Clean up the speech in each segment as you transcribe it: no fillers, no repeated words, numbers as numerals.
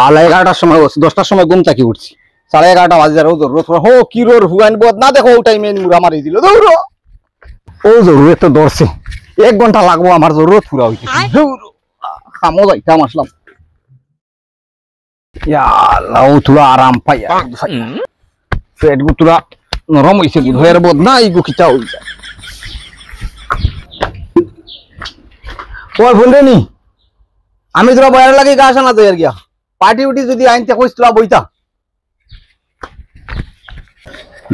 আলাই 11টার সময় 10টার সময় ঘুম থেকে উঠছি 11:30 বাজে রোদ হো কি রোর হুয়াইন বদ না দেখো ও টাইমে মুরা মারি দিল দৌড়ো ও জরুরত তো দৌড়ছে 1 ঘন্টা লাগবো আমার জরুরত পুরা হইতে দৌড়ো খামো যাইতাম আসলাম ইয়া আল্লাহ তুলা আরাম পাইয়া পেট গুতুরা নরম হইছে বুধের বদ না ইগু কিটা হই যায় ওই বলরেনি আমি তোরা বয়ার লাগি গাছ আনা তো এর গিয়া পার্টি উটি যদি আইনতে কইছলা বইতা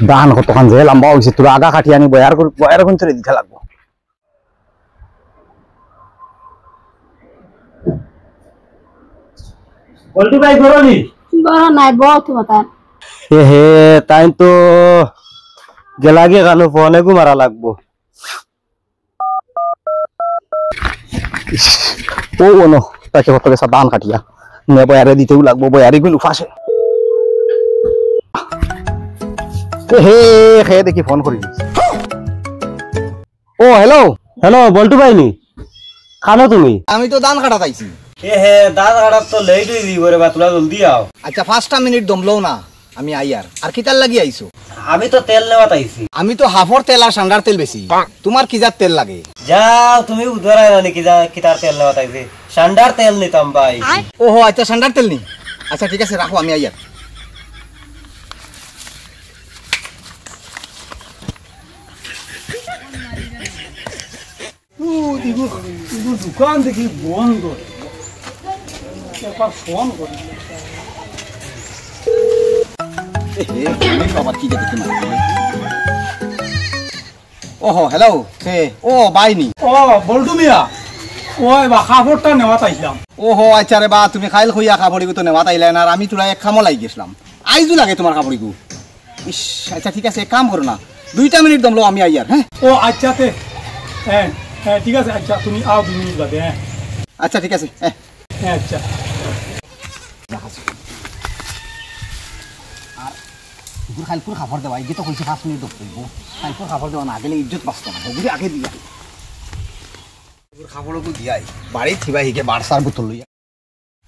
দান কতখান যে লম্বা হইছে তোরা আগা কাটি আনি বয়ার কোন চলে দিতে লাগবো বলটু ভাই গরনি গরম নাই বহুত কথা হে তাই তো গেলাগে গানো ফোনে গু মারা লাগবো ও ওনো তাকে কত বেসা দান কাটিয়া নে বয়ারে দিতেও লাগবো বয়ারে গুলো ফাঁসে হে হে দেখি ফোন করি ও হ্যালো হ্যালো বলটু ভাই নি খানো তুমি আমি তো দান কাটা চাইছি হে দাঁত কাটার তো লেট হয়ে দিব রে বা তোরা জলদি আও আচ্ছা 5টা মিনিট দমলও না আমি আইয়ার আর কিতার লাগি আইছো আমি তো তেল নেওয়া তাইছি আমি তো হাফর তেল আর সান্ডার তেল বেশি তোমার কি জাত তেল লাগে যাও তুমি উধর আইলো নাকি যা কিতার তেল নেওয়া তাইছি সান্ডার তেল নিতাম ভাই ওহো আচ্ছা সান্ডার তেল নি আচ্ছা ঠিক আছে রাখো আমি আইয়ার দোকান দেখি বন্ধ একবার ফোন করি ওহো হ্যালো হে ও বাইনি ও বলটু মিয়া ওই বা খাবারটা নেওয়া তাইছিলাম ওহো আচ্ছা রে বা তুমি খাইল খুইয়া কাপড়িগু তো নেওয়া তাইলে না আর আমি তোরা এক খামো লাগি গেছিলাম আইজু লাগে তোমার কাপড়িগু ইস আচ্ছা ঠিক আছে এক কাম করো না 2টা মিনিট দমলো আমি আইয়ার হ্যাঁ ও আচ্ছা তে হ্যাঁ হ্যাঁ ঠিক আছে আচ্ছা তুমি আও 2 মিনিট বাদে হ্যাঁ আচ্ছা ঠিক আছে হ্যাঁ হ্যাঁ আচ্ছা খাইলপুর খাবার দেওয়া এই তো কইছে 5 মিনিট দমবো খাইলপুর খাবার দেওয়া না গেলে ইজ্জত বাঁচতো না ওগুলি আগে দিয়া খাবারও দিয়াই বাড়ি থিবা হিকে বারসার বোতল লইয়া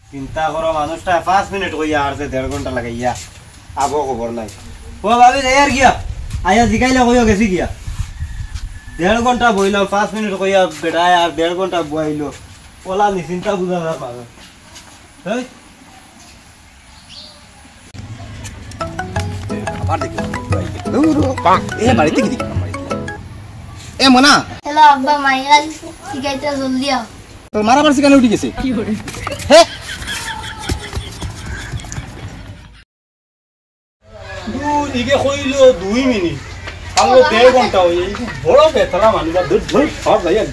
চিন্তা করো মানুষটা 5 মিনিট কইয়া আর 1.5 ঘন্টা লাগাইয়া আবো খবর নাই ও ভাবি যাই আর গিয়া আয়া জিগাইলা কইও গেছি গিয়া 1.5 ঘন্টা বইলাম 5 মিনিট কইয়া বেড়ায় আর 1.5 ঘন্টা বইলো ওলা নি চিন্তা বুঝা না পাবে হেই খাবার দেখি এ বাড়িতে কি দেখি এ মনা হ্যালো আব্বা মাইয়া শিখাইতে জলদি আও তোর মারাবার শিকানে উঠে গেছে হে ইগে কইল 2 মিনিট আলো 1.5 ঘন্টা হই এই বড় বেতলা মানিবা ধর ধর সব যাইয়া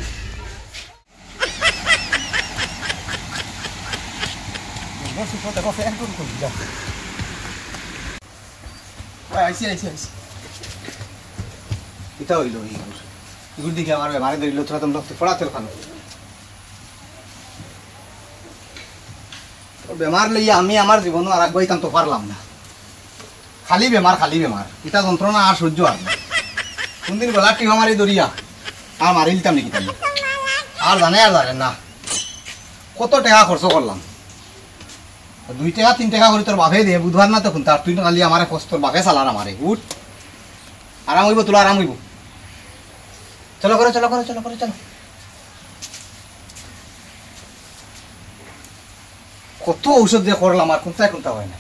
এটা হইল এগুলো দিকে আমার মারে ধরিল তোরা তোমরা পড়াতে খানো বেমার লইয়া আমি আমার জীবন আর আগাইতাম তো পারলাম না খালি বেমার এটা যন্ত্রণা আর সহ্য আর না কোনদিন গলা টিহা মারি ধরিয়া আর মারি দিতাম নাকি তাই আর জানে না কত টাকা খরচ করলাম 2 টাকা 3 টাকা করে তোর বাপে দে বুধবার না তখন তার তুই খালি আমার তোর বাপে চালার আমারে উঠ আরাম হইব তোলা আরাম হইব চলো করে চলো কত ঔষধ দিয়ে করলাম আর কোনটা হয় না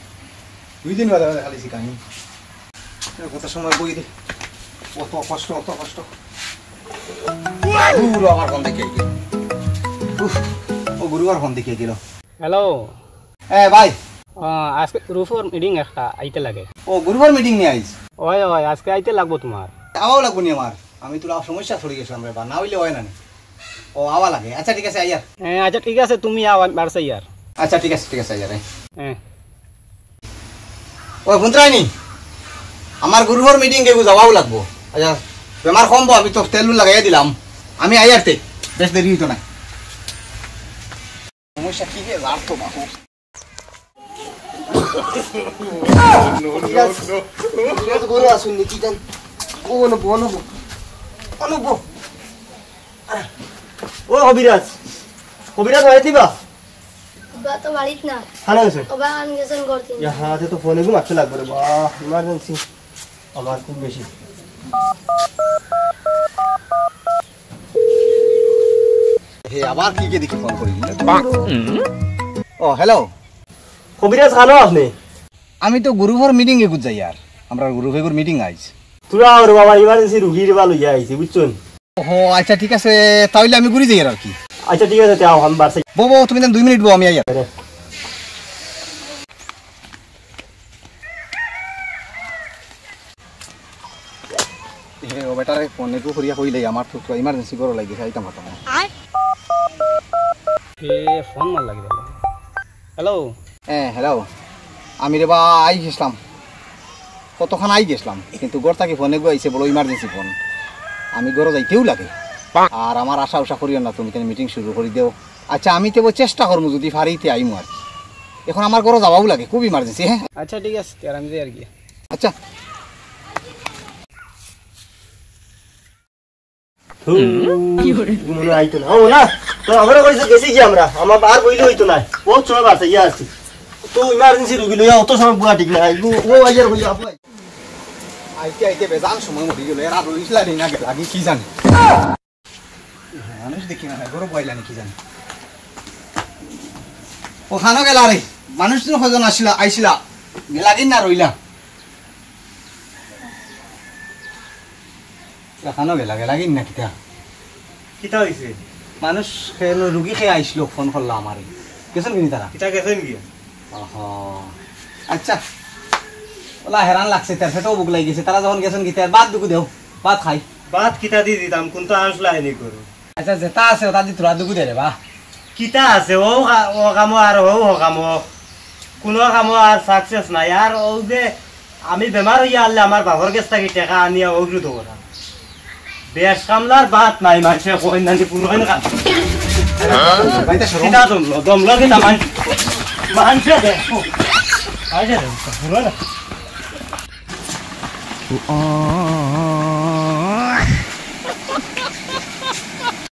2 দিন বাদে খালি শিখানি কত সময় বই দে অত কষ্ট গুরু আমার ফোন দেখে গেল ও গুরু আর ফোন দেখে গেল হ্যালো ভাই আজকে গ্রুপর মিটিং একটা আইতে লাগে ও গ্রুপর মিটিং নিয়ে আইস ওই আজকে আইতে লাগবো তোমার আওয়াও লাগবো নি আমার আমি তোরা সমস্যা ছড়ি গেছিলাম রে বা না হইলে হয় না ও আওয়া লাগে আচ্ছা ঠিক আছে আইয়ার আচ্ছা ঠিক আছে তুমি আও বারসে ইয়ার আচ্ছা ঠিক আছে আইয়ার হ্যাঁ ও বুনত্রাইনি আমার গ্রুপর মিটিং কে যাওয়াও লাগবো আচ্ছা বেমার কমবো আমি তো তেল লাগাইয়া দিলাম আমি আইয়ারতে বেশ দেরি হইতো না সমস্যা কি রে আর তো বাবু গরু আসুন নাকি জান অনুভব ও কবিরাজ হয় দিবা আব্বা তো বাড়িত না খানা গেছে বাবা আন গেছেন করতে ইয়া হাতে তো ফোনে ঘুমাচ্ছে লাগবে রে বাহ ইমার্জেন্সি আমার খুব বেশি হে আবার কি কে দেখি ফোন করি ও হ্যালো কবিরাজ খানো আপনি আমি তো গ্রুপের মিটিং এ যাই আর আমরা গ্রুপের মিটিং আইছ তোরা আর বাবা ইমার্জেন্সি রুগীর বা লইয়া আইছি বুঝছেন ও আচ্ছা ঠিক আছে তাহলে আমি ঘুরি যাই আর কি আচ্ছা ঠিক আছে তাও আমি বাড়ছে বো তুমি 2 মিনিট বো আমি আই ও বেটারে ফোনে তো করিয়া কইলে আমার তো ইমার্জেন্সি করো লাগি আইতাম হতো ফোন মার লাগি হ্যালো হ্যালো আমি রে বা আই গেছিলাম কতক্ষণ আই গেছিলাম কিন্তু গড় থাকি ফোনে গো আইছে বড় ইমার্জেন্সি ফোন আমি গড় যাইতেও লাগে আর আমার আশা উষা করিও না তুমি কেন মিটিং শুরু করে দেও আচ্ছা আমি তো চেষ্টা করবো যদি ফারিতে আইমু আর কি এখন আমার গড় যাওয়াও লাগে খুব ইমার্জেন্সি হ্যাঁ আচ্ছা ঠিক আছে আর আমি যাই আর কি আচ্ছা মনে আইতো না ও না তো আমরা কইছে গেছি কি আমরা আমার আর বইলে হইতো না বহুত সময় বাড়ছে ইয়া আছে তো ইমার্জেন্সি রুগী লইয়া অত সময় বুয়া ঠিক না ও আইয়ার হইয়া আপু আইতে আইতে বেজান সময় মরি গেল এরা রইসলা নেই না লাগে কি জানি মানুষ দেখি না গরম বইলা নাকি জানি ওখানে গেলা রে মানুষ তো কজন আসিলা আইছিলা লাগিন না রইলা ওখানে লাগিন না কিতা কিতা হইছে মানুষ রুগী খেয়ে আইছিল ফোন করলো আমারে গেছেন কিনি তারা কিতা গেছেন কি আচ্ছা ওলা হেরান লাগছে তার সেটাও বুক লাগি গেছে তারা যখন গেছেন কি তার বাদ দুকু দেও বাদ খাই বাদ কিতা দি দিতাম কোন তো আসলা এনে করো আচ্ছা যেটা আছে ওটা দি তোরা দুকু দে রে বা কিতা আছে ও ও কাম আর ও কাম কোনো কাম আর সাকসেস নাই আর ও যে আমি বেমার হইয়া আনলে আমার বাবার কাছ থেকে টাকা আনিয়া ওগুলো দেবো না বেশ কামলার বাদ নাই মানুষে কই নানি পুরো না বাইতে সরো কিতা দম লাগে না মানুষে দেখো আইছে পুরো না